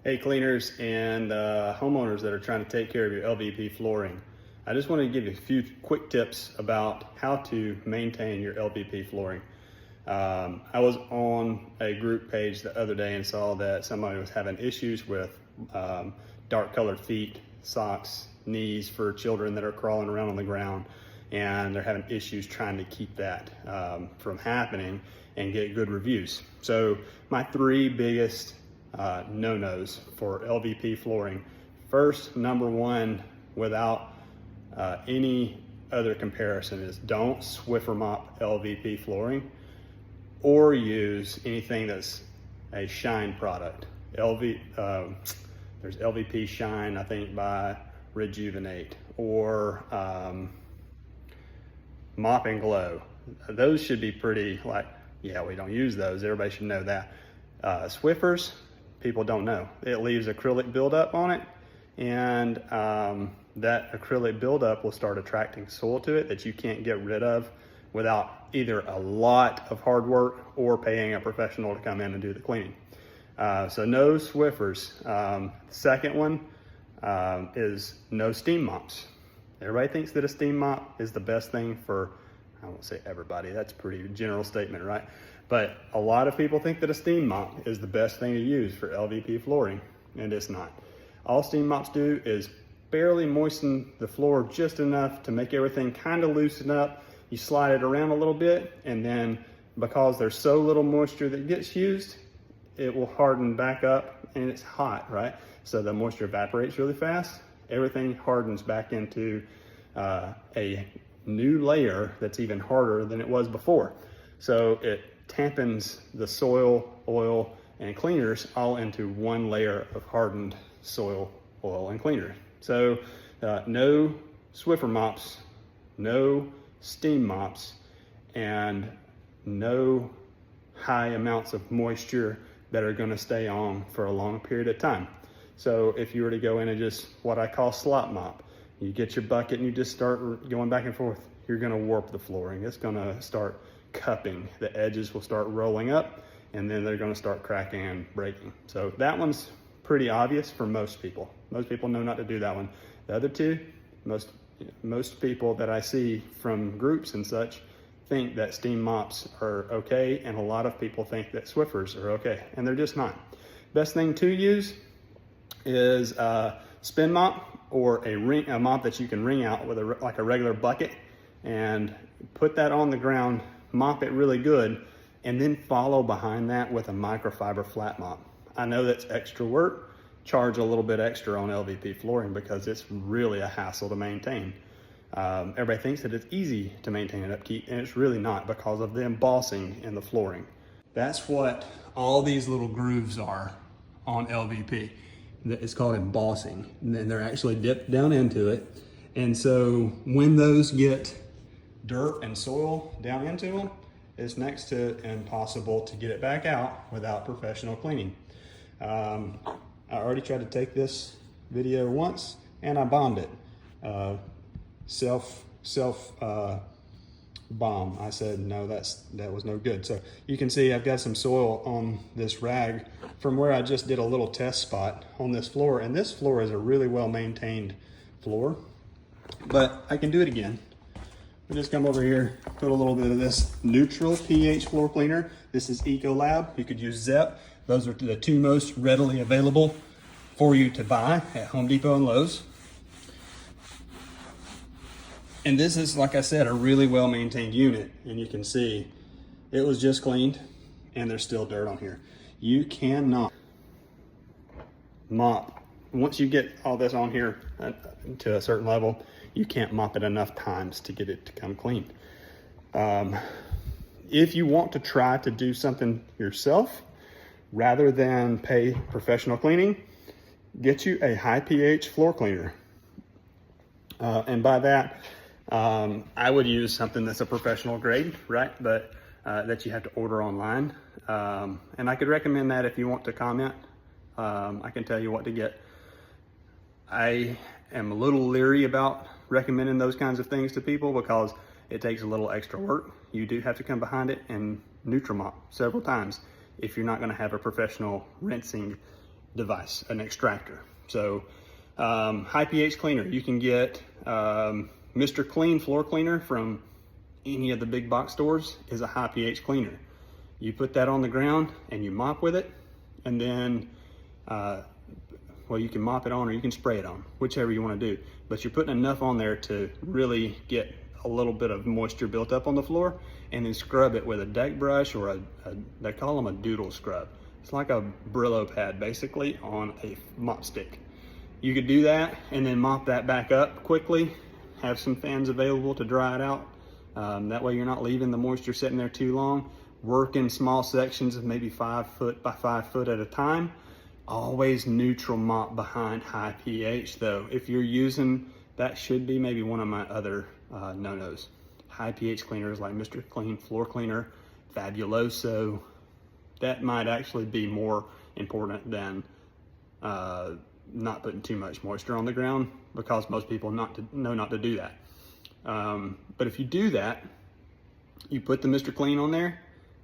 Hey cleaners and homeowners that are trying to take care of your LVP flooring. I just wanted to give you a few quick tips about how to maintain your LVP flooring. I was on a group page the other day and saw that somebody was having issues with dark colored feet, socks, knees for children that are crawling around on the ground, and they're having issues trying to keep that from happening and get good reviews. So my three biggest no-nos for LVP flooring. First, number one, without any other comparison, is don't Swiffer mop LVP flooring or use anything that's a shine product. There's LVP Shine, I think, by Rejuvenate, or Mop and Glow. Those should be pretty, like, yeah, we don't use those. Everybody should know that. Swiffers, people don't know. It leaves acrylic buildup on it, and that acrylic buildup will start attracting soil to it that you can't get rid of without either a lot of hard work or paying a professional to come in and do the cleaning. So no Swiffers. Second one is no steam mops. Everybody thinks that a steam mop is the best thing for, I won't say everybody, that's a pretty general statement, right? But a lot of people think that a steam mop is the best thing to use for LVP flooring, and it's not. All steam mops do is barely moisten the floor just enough to make everything kind of loosen up. You slide it around a little bit, and then because there's so little moisture that gets used, it will harden back up, and it's hot, right? So the moisture evaporates really fast. Everything hardens back into a new layer that's even harder than it was before. So it tampons the soil, oil, and cleaners all into one layer of hardened soil, oil, and cleaner. So no Swiffer mops, no steam mops, and no high amounts of moisture that are going to stay on for a long period of time. So if you were to go in and just what I call slop mop, you get your bucket and you just start going back and forth, you're going to warp the flooring. It's going to start cupping. The edges will start rolling up, and then they're going to start cracking and breaking. So that one's pretty obvious for most people. Most people know not to do that one. The other two, most people that I see from groups and such think that steam mops are okay, and a lot of people think that Swiffers are okay, and they're just not. Best thing to use is a spin mop, or a mop that you can wring out with like a regular bucket, and put that on the ground, mop it really good, and then follow behind that with a microfiber flat mop. I know that's extra work. Charge a little bit extra on LVP flooring because it's really a hassle to maintain. Everybody thinks that it's easy to maintain and upkeep, and it's really not because of the embossing in the flooring. That's what all these little grooves are on LVP. It's called embossing, and then they're actually dipped down into it. And so when those get dirt and soil down into them, it's next to impossible to get it back out without professional cleaning. I already tried to take this video once, and I bombed it. Self bomb. I said, no, that was no good. So you can see I've got some soil on this rag from where I just did a little test spot on this floor, and this floor is a really well maintained floor, but I can do it again. We just come over here, put a little bit of this neutral pH floor cleaner. This is Ecolab. You could use Zep. Those are the two most readily available for you to buy at Home Depot and Lowe's. And this is, like I said, a really well maintained unit, and you can see it was just cleaned and there's still dirt on here. You cannot mop. Once you get all this on here to a certain level, you can't mop it enough times to get it to come clean. If you want to try to do something yourself, rather than pay professional cleaning, get you a high pH floor cleaner. And by that, I would use something that's a professional grade, right? But that you have to order online. And I could recommend that if you want to comment. I can tell you what to get. I am a little leery about recommending those kinds of things to people because it takes a little extra work. You do have to come behind it and neutral mop several times if you're not going to have a professional rinsing device, an extractor. So high pH cleaner, you can get Mr. Clean floor cleaner from any of the big box stores is a high pH cleaner. You put that on the ground and you mop with it, and then well, you can mop it on or you can spray it on, whichever you want to do, but you're putting enough on there to really get a little bit of moisture built up on the floor, and then scrub it with a deck brush or they call them a doodle scrub. It's like a Brillo pad basically on a mop stick. You could do that and then mop that back up quickly, have some fans available to dry it out. That way you're not leaving the moisture sitting there too long. Work in small sections of maybe 5 foot by 5 foot at a time. Always neutral mop behind high pH though. If you're using, that should be maybe one of my other no-nos. High pH cleaners like Mr. Clean floor cleaner, Fabuloso, that might actually be more important than not putting too much moisture on the ground, because most people know not to do that. But if you do that, you put the Mr. Clean on there,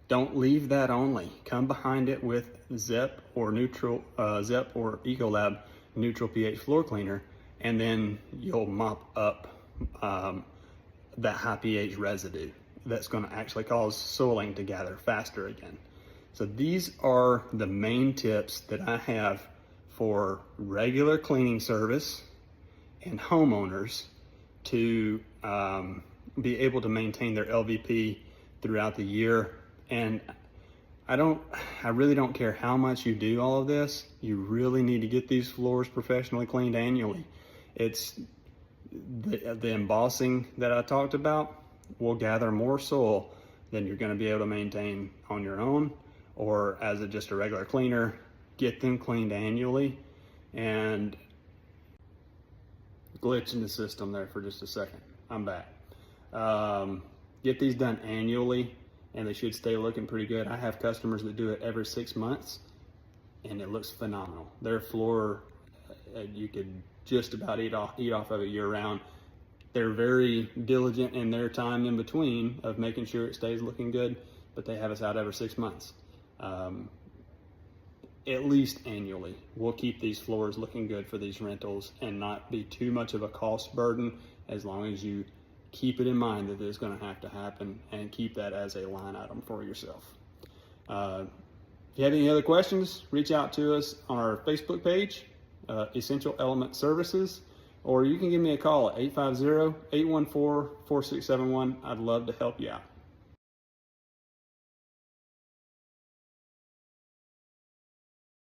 don't leave that only. Come behind it with ZEP or neutral, ZEP or Ecolab neutral pH floor cleaner, and then you'll mop up that high pH residue that's going to actually cause soiling to gather faster again. So these are the main tips that I have for regular cleaning service and homeowners to be able to maintain their LVP throughout the year. And I really don't care how much you do all of this, you really need to get these floors professionally cleaned annually. It's the embossing that I talked about will gather more soil than you're going to be able to maintain on your own or as just a regular cleaner. Get them cleaned annually. And glitch in the system there for just a second. I'm back. Get these done annually and they should stay looking pretty good. I have customers that do it every 6 months and it looks phenomenal. Their floor, you could just about eat off of it year round. They're very diligent in their time in between of making sure it stays looking good, but they have us out every 6 months. At least annually. We'll keep these floors looking good for these rentals and not be too much of a cost burden, as long as you keep it in mind that it's going to have to happen and keep that as a line item for yourself. If you have any other questions, reach out to us on our Facebook page, Essential Element Services, or you can give me a call at 850-814-4671. I'd love to help you out.